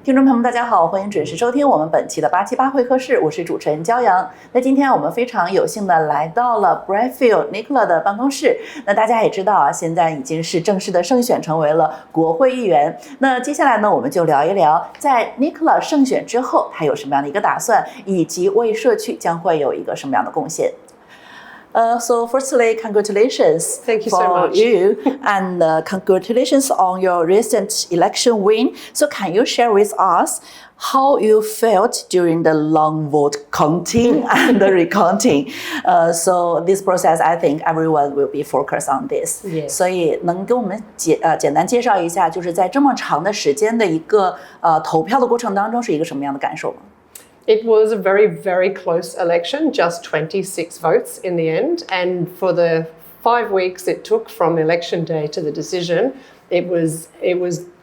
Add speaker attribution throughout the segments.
Speaker 1: 听众朋友们大家好，欢迎准时收听我们本期的878会客室，我是主持人焦阳。那今天我们非常有幸的来到了 Bradfield Nicolette 的办公室。那大家也知道啊，现在已经是正式的胜选成为了国会议员。那接下来呢，我们就聊一聊在 Nicolette 胜选之后他有什么样的一个打算，以及为社区将会有一个什么样的贡献。So firstly, congratulations
Speaker 2: Thank you
Speaker 1: for
Speaker 2: so much.
Speaker 1: you and congratulations on your recent election win. So can you share with us how you felt during the long vote counting and the recounting? So this process, I think everyone will be focused on this.
Speaker 2: Yes.
Speaker 1: 所以能给我们简单介绍一下，就是在这么长的时间的一个投票的过程当中是一个什么样的感受吗
Speaker 2: ？It was a very, very close election, just 26 votes in the end. And for the 5 weeks it took from election day to the decision, it was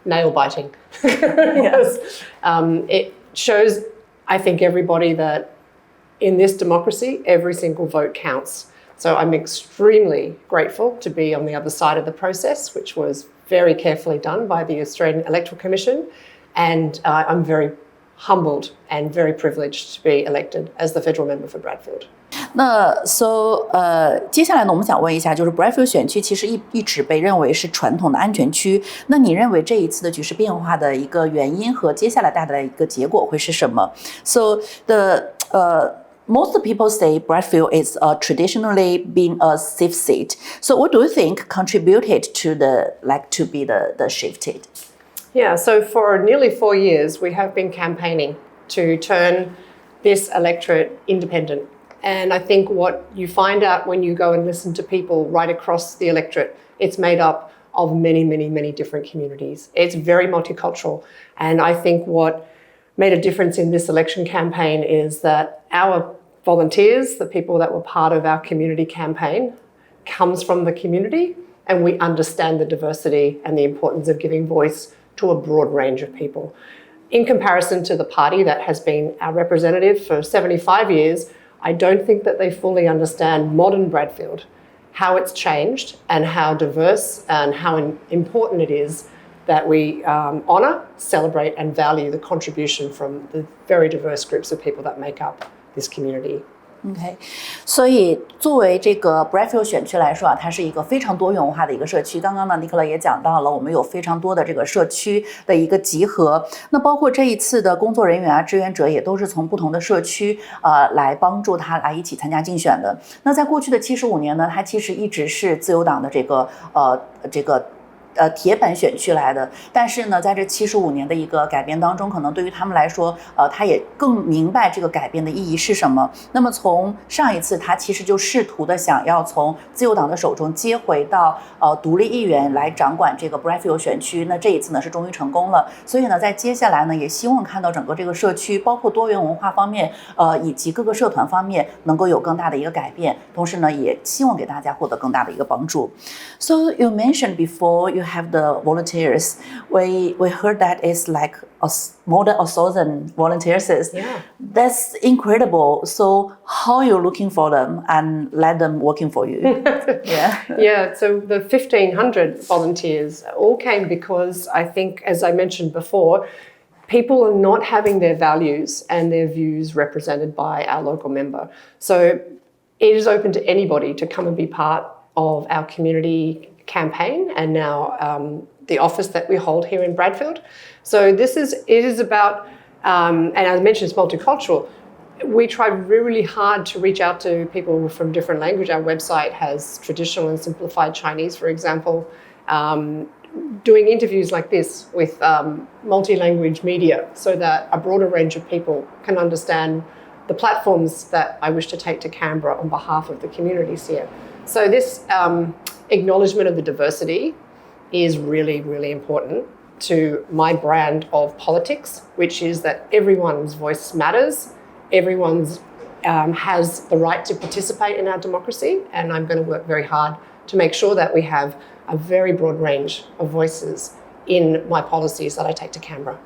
Speaker 2: nail biting.
Speaker 1: Yes.
Speaker 2: It shows, I think, everybody that in this democracy, every single vote counts. So I'm extremely grateful to be on the other side of the process, which was very carefully done by the Australian Electoral Commission. And I'm very humbled and very privileged to be elected as the federal member for Bradfield.
Speaker 1: 那 接下来呢，我们想问一下，就是 Bradfield 选区其实一直被认为是传统的安全区。那你认为这一次的局势变化的一个原因和接下来带来的一个结果会是什么 ？So most people say Bradfield is traditionally been a safe seat. So what do you think contributed to to be the shifted?
Speaker 2: Yeah, so for nearly 4 years, we have been campaigning to turn this electorate independent. And I think what you find out when you go and listen to people right across the electorate, it's made up of many, many, many different communities. It's very multicultural. And I think what made a difference in this election campaign is that our volunteers, the people that were part of our community campaign, comes from the community, and we understand the diversity and the importance of giving voice to a broad range of people. In comparison to the party that has been our representative for 75 years, I don't think that they fully understand modern Bradfield, how it's changed and how diverse and how important it is that we honour, celebrate and value the contribution from the very diverse groups of people that make up this community.
Speaker 1: OK， 所以作为这个 Bradfield 选区来说啊，它是一个非常多元化的一个社区。刚刚呢，尼克勒也讲到了，我们有非常多的这个社区的一个集合。那包括这一次的工作人员啊、志愿者也都是从不同的社区来帮助他来一起参加竞选的。那在过去的75年呢，它其实一直是自由党的这个铁板选区来的，但是呢，在这75年的一个改变当中，可能对于他们来说，他也更明白这个改变的意义是什么。那么从上一次，他其实就试图的想要从自由党的手中接回到独立议员来掌管这个 Bradfield 选区。那这一次呢，是终于成功了。所以呢，在接下来呢，也希望看到整个这个社区，包括多元文化方面，以及各个社团方面，能够有更大的一个改变。同时呢，也希望给大家获得更大的一个帮助。So you mentioned before you have the volunteers. We heard that it's like more than 1,000 volunteers.
Speaker 2: Yeah.
Speaker 1: That's incredible. So how are you looking for them and let them working for you? Yeah.
Speaker 2: Yeah, so the 1,500 volunteers all came because I think, as I mentioned before, people are not having their values and their views represented by our local member. So it is open to anybody to come and be part of our community campaign and now the office that we hold here in Bradfield. So it is about, and as I mentioned, it's multicultural. We try really hard to reach out to people from different languages. Our website has traditional and simplified Chinese, for example. Doing interviews like this with multi-language media so that a broader range of people can understand the platforms that I wish to take to Canberra on behalf of the communities here. So this acknowledgement of the diversity is really, really important to my brand of politics, which is that everyone's voice matters, everyone's has the right to participate in our democracy, and I'm going to work very hard to make sure that we have a very broad range of voices in my policies that I take to Canberra.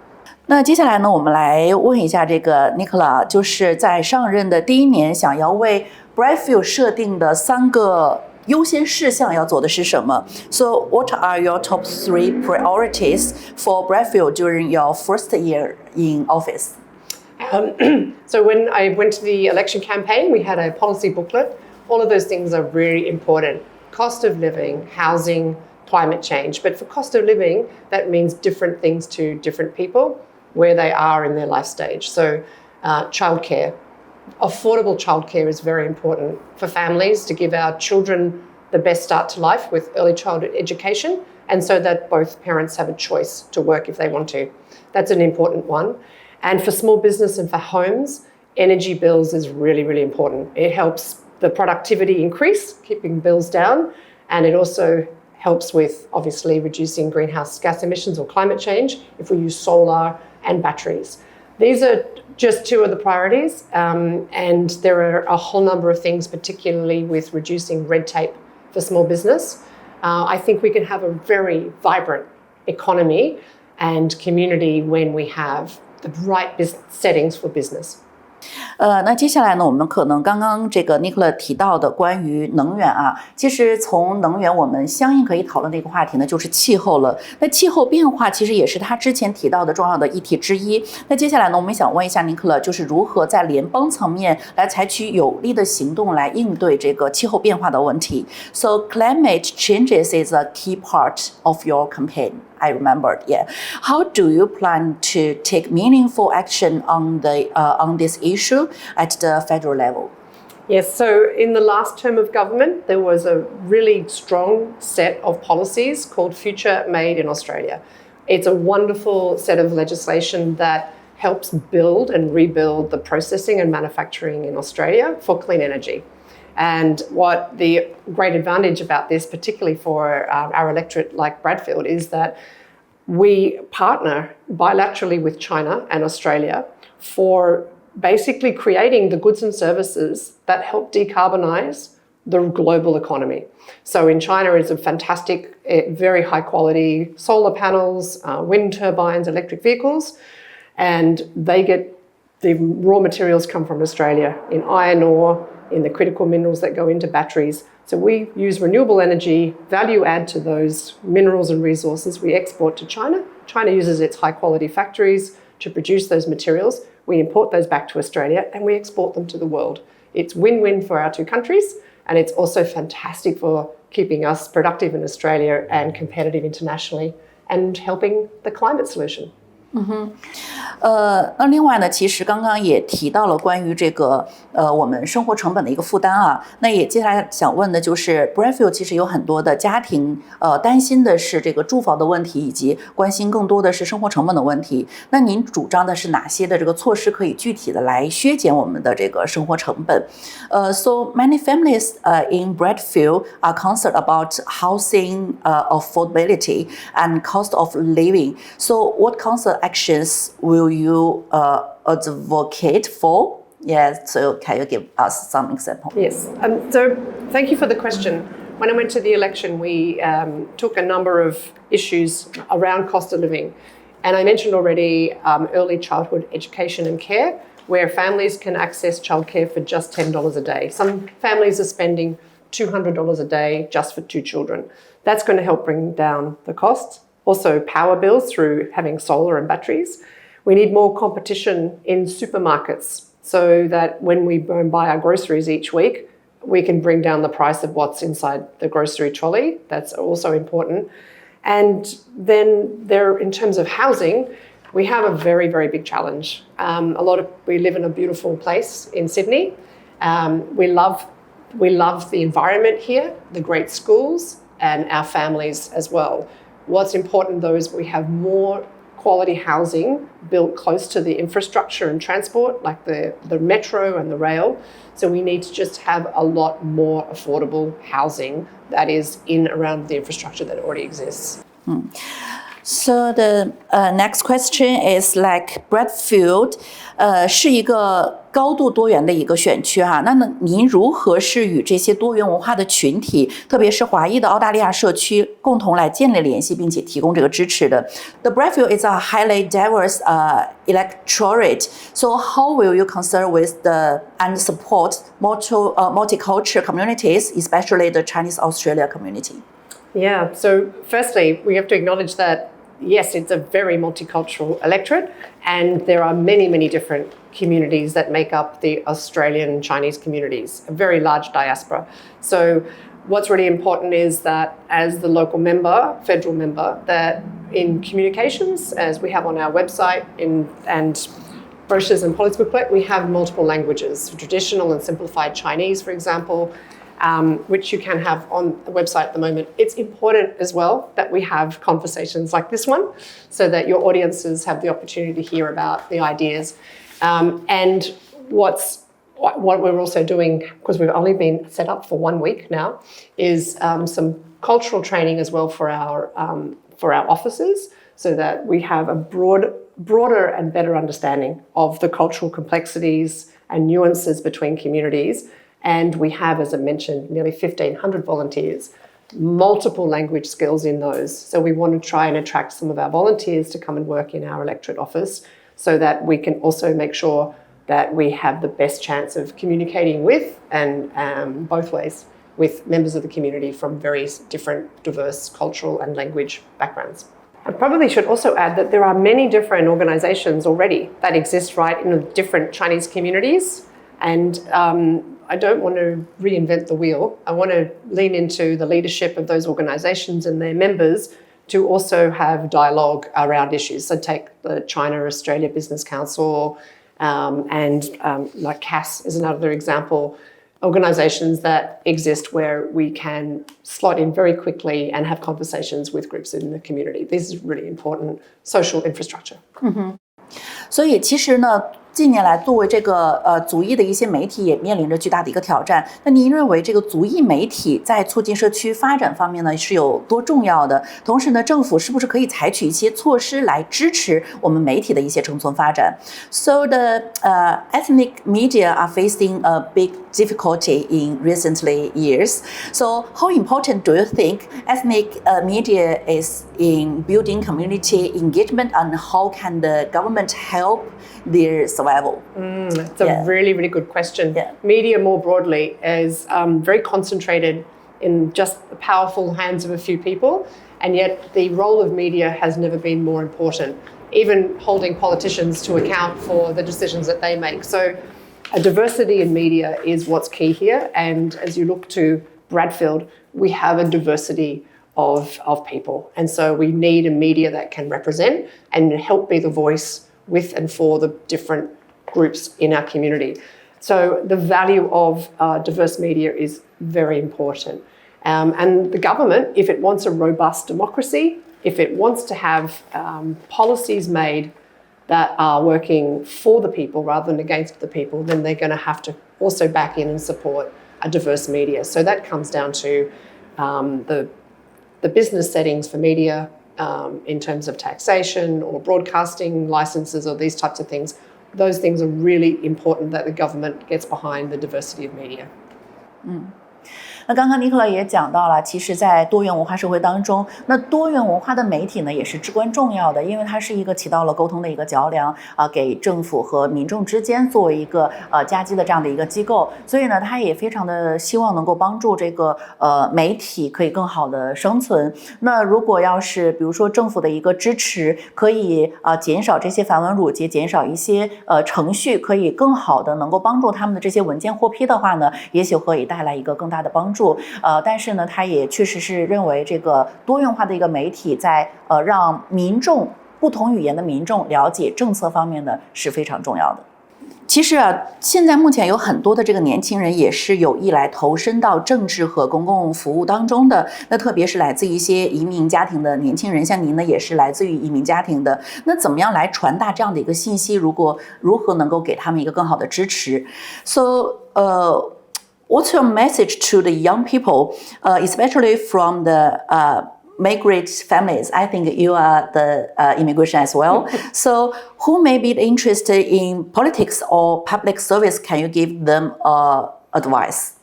Speaker 1: 那接下来呢，我们来问一下这个 Nicolette， 就是在上任的第1年，想要为 Brightfield 设定的3个优先事项要做的是什么 ？So what are your top 3 priorities for Brightfield during your first year in office?
Speaker 2: So when I went to the election campaign, we had a policy booklet. All of those things are really important. Cost of living, housing, climate change. But for cost of living, that means different things to different people, where they are in their life stage. So childcare. Affordable childcare is very important for families to give our children the best start to life with early childhood education, and so that both parents have a choice to work if they want to. That's an important one. And for small business and for homes, energy bills is really, really important. It helps the productivity increase, keeping bills down, and it also helps with obviously reducing greenhouse gas emissions or climate change if we use solar and batteries. These are just 2 of the priorities, and there are a whole number of things, particularly with reducing red tape for small business. I think we can have a very vibrant economy and community when we have the right settings for business.
Speaker 1: 那接下来呢，我们可能刚刚这个 Nicolette 提到的关于能源啊，其实从能源我们相应可以讨论的一个话题呢，就是气候了。那气候变化其实也是他之前提到的重要的议题之一。那接下来呢，我们想问一下 Nicolette， 就是如何在联邦层面来采取有力的行动来应对这个气候变化的问题。So climate changes is a key part of your campaign. I remembered, yeah. How do you plan to take meaningful action on this issue at the federal level?
Speaker 2: Yes, so in the last term of government, there was a really strong set of policies called Future Made in Australia. It's a wonderful set of legislation that helps build and rebuild the processing and manufacturing in Australia for clean energy. And what the great advantage about this, particularly for our electorate like Bradfield, is that we partner bilaterally with China and Australia for basically creating the goods and services that help decarbonize the global economy. So in China is a fantastic, very high quality solar panels, wind turbines, electric vehicles, and they get the raw materials come from Australia in iron ore, in the critical minerals that go into batteries. So we use renewable energy, value add to those minerals and resources we export to China. China uses its high quality factories to produce those materials. We import those back to Australia and we export them to the world. It's win-win for our 2 countries, and it's also fantastic for keeping us productive in Australia and competitive internationally and helping the climate solution.
Speaker 1: 那另外呢，其实刚刚也提到了关于这个我们生活成本的一个负担啊。那也接下来想问的就是 Bradfield 其实有很多的家庭担心的是这个住房的问题，以及关心更多的是生活成本的问题。那您主张的是哪些的这个措施可以具体的来削减我们的这个生活成本？So many families in Bradfield are concerned about housing affordability and cost of living. So what kinds of actions will you advocate for? Yes, so can you give us some example?
Speaker 2: Yes, so thank you for the question. When I went to the election, we took a number of issues around cost of living. And I mentioned already early childhood education and care, where families can access childcare for just $10 a day. Some families are spending $200 a day just for 2 children. That's going to help bring down the costs. Also, power bills through having solar and batteries. We need more competition in supermarkets so that when we go and buy our groceries each week, we can bring down the price of what's inside the grocery trolley. That's also important. And then in terms of housing, we have a very, very big challenge. We live in a beautiful place in Sydney. We love the environment here, the great schools, and our families as well. What's important though is we have more quality housing built close to the infrastructure and transport, like the metro and the rail. So we need to just have a lot more affordable housing that is in around the infrastructure that already exists.
Speaker 1: So the next question is like Bradfield 是一个高度多元的一个选区哈，那您如何是与这些多元文化的群体，特别是华裔的澳大利亚社区共同来建立联系，并且提供这个支持的 ？The Bradfield is a highly diverse electorate, so how will you concern with and support multicultural communities, especially the Chinese Australia community?
Speaker 2: Yeah, so firstly, we have to acknowledge that yes, it's a very multicultural electorate, and there are many, many different communities that make up the Australian Chinese communities, a very large diaspora. So what's really important is that as the local member, federal member, that in communications, as we have on our website and brochures and policy booklet, we have multiple languages, traditional and simplified Chinese, for example, which you can have on the website at the moment. It's important as well that we have conversations like this one so that your audiences have the opportunity to hear about the ideas. And what we're also doing, because we've only been set up for 1 week now, is some cultural training as well for our officers so that we have a broader and better understanding of the cultural complexities and nuances between communities. And we have, as I mentioned, nearly 1,500 volunteers, multiple language skills in those. So we want to try and attract some of our volunteers to come and work in our electorate office so that we can also make sure that we have the best chance of communicating with and both ways with members of the community from very different, diverse cultural and language backgrounds. I probably should also add that there are many different organisations already that exist right in the different Chinese communities. And I don't want to reinvent the wheel. I want to lean into the leadership of those organisations and their members to also have dialogue around issues. So take the China-Australia Business Council and like CAS is another example, organisations that exist where we can slot in very quickly and have conversations with groups in the community. This is really important social infrastructure.
Speaker 1: 所以其实呢，近年来作为这个族裔的一些媒体也面临着巨大的一个挑战。那您认为这个族裔媒体在促进社区发展方面呢是有多重要的？同时呢，政府是不是可以采取一些措施来支持我们媒体的一些生存发展 ？So the ethnic media are facing a big difficulty in recently years. So how important do you think ethnic media is in building community engagement, and how can the government help their survival?
Speaker 2: It's a really, really good question. Yeah. Media more broadly is very concentrated in just the powerful hands of a few people, and yet the role of media has never been more important, even holding politicians to account for the decisions that they make. So a diversity in media is what's key here, and as you look to Bradfield, we have a diversity of people, and so we need a media that can represent and help be the voice with and for the different groups in our community. So the value of diverse media is very important. And the government, if it wants a robust democracy, if it wants to have policies made that are working for the people rather than against the people, then they're going to have to also back in and support a diverse media. So that comes down to the business settings for media, in terms of taxation or broadcasting licenses or these types of things. Those things are really important that the government gets behind the diversity of media.
Speaker 1: 那刚刚Nicolette也讲到了，其实在多元文化社会当中，那多元文化的媒体呢也是至关重要的，因为它是一个起到了沟通的一个桥梁给政府和民众之间作为一个夹击的这样的一个机构，所以呢它也非常的希望能够帮助这个媒体可以更好的生存。那如果要是比如说政府的一个支持，可以减少这些繁文缛节，减少一些程序，可以更好的能够帮助他们的这些文件获批的话呢，也许可以带来一个更大的帮助。但是呢，他也确实是认为这个多元化的一个媒体在让民众不同语言的民众了解政策方面呢是非常重要的。其实现在目前有很多的这个年轻人也是有意来投身到政治和公共服务当中的，那特别是来自一些移民家庭的年轻人，像您呢也是来自于移民家庭的，那怎么样来传达这样的一个信息？如何能够给他们一个更好的支持 ？So what's your message to the young people, especially from the migrant families. I think you are the immigration as well. So who may be interested in politics or public service? Can you give them advice?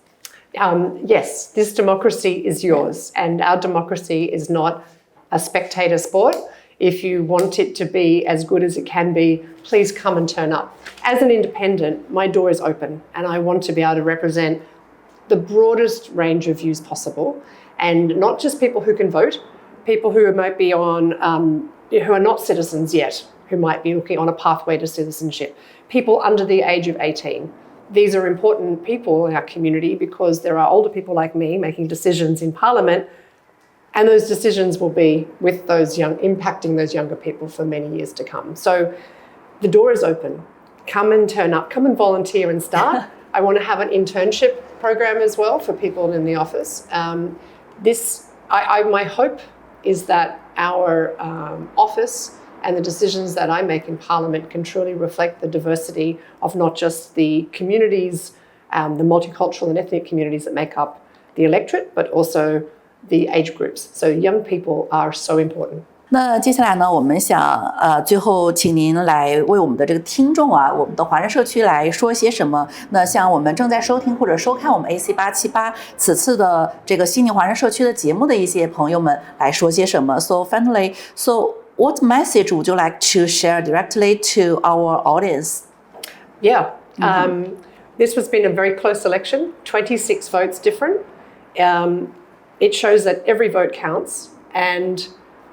Speaker 2: Yes, this democracy is yours, and our democracy is not a spectator sport. If you want it to be as good as it can be, please come and turn up. As an independent, my door is open, and I want to be able to represent the broadest range of views possible, and not just people who can vote, people who might be on, who are not citizens yet, who might be looking on a pathway to citizenship, people under the age of 18. These are important people in our community because there are older people like me making decisions in Parliament, and those decisions will be with impacting those younger people for many years to come. So the door is open. Come and turn up, come and volunteer and start. I want to have an internship program as well for people in the office. My hope is that our office and the decisions that I make in Parliament can truly reflect the diversity of not just the communities, the multicultural and ethnic communities that make up the electorate, but also the age groups. So young people are so important.
Speaker 1: 那接下来呢，我们想最后请您来为我们的这个听众啊，我们的华人社区来说些什么。那像我们正在收听或者收看我们 AC878此次的这个悉尼华人社区的节目的一些朋友们来说些什么。So finally, what message would you like to share directly to our audience?
Speaker 2: Yeah, this has been a very close election, 26 votes different. It shows that every vote counts, and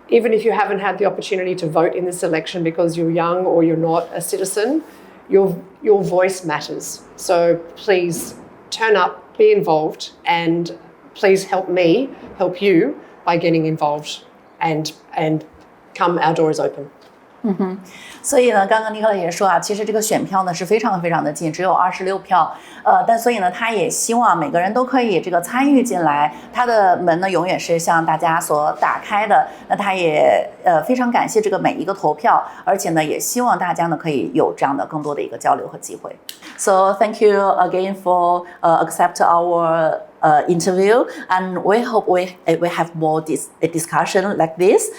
Speaker 2: even if you haven't had the opportunity to vote in this election because you're young or you're not a citizen, your voice matters. So please turn up, be involved, and please help me help you by getting involved and come, our door is open.
Speaker 1: 所以呢，刚刚尼克勒也说啊，其实这个选票呢是非常非常的近，只有26票，但所以呢，他也希望每个人都可以这个参与进来，他的门呢永远是向大家所打开的。那他也非常感谢这个每一个投票，而且呢，也希望大家呢可以有这样的更多的一个交流和机会。So thank you again for accept our interview, and we hope we have more discussion like this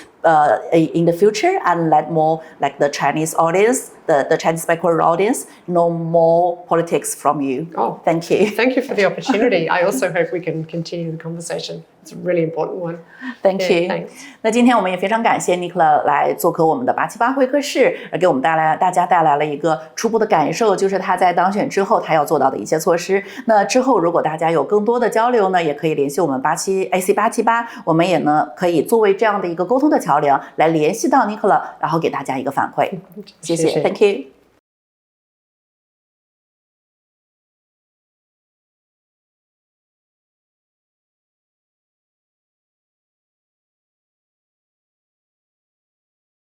Speaker 1: in the future, and let more like the Chinese audience, the Chinese speaker audience, know more politics from you.
Speaker 2: Oh,
Speaker 1: thank you.
Speaker 2: Thank you for the opportunity. I also hope we can continue the conversation. It's a really important one.
Speaker 1: Thank you.
Speaker 2: Thanks.
Speaker 1: 那今天我们也非常感谢 Nicolette 来做客我们的878会客室，给我们大家带来了一个初步的感受，就是他在当选之后他要做到的一些措施。那之后如果大家有更多的交流呢，也可以联系我们AC878，我们也呢可以作为这样的一个沟通的桥梁来联系到 Nicolette，然后给大家一个反馈。谢谢 ，Thank you。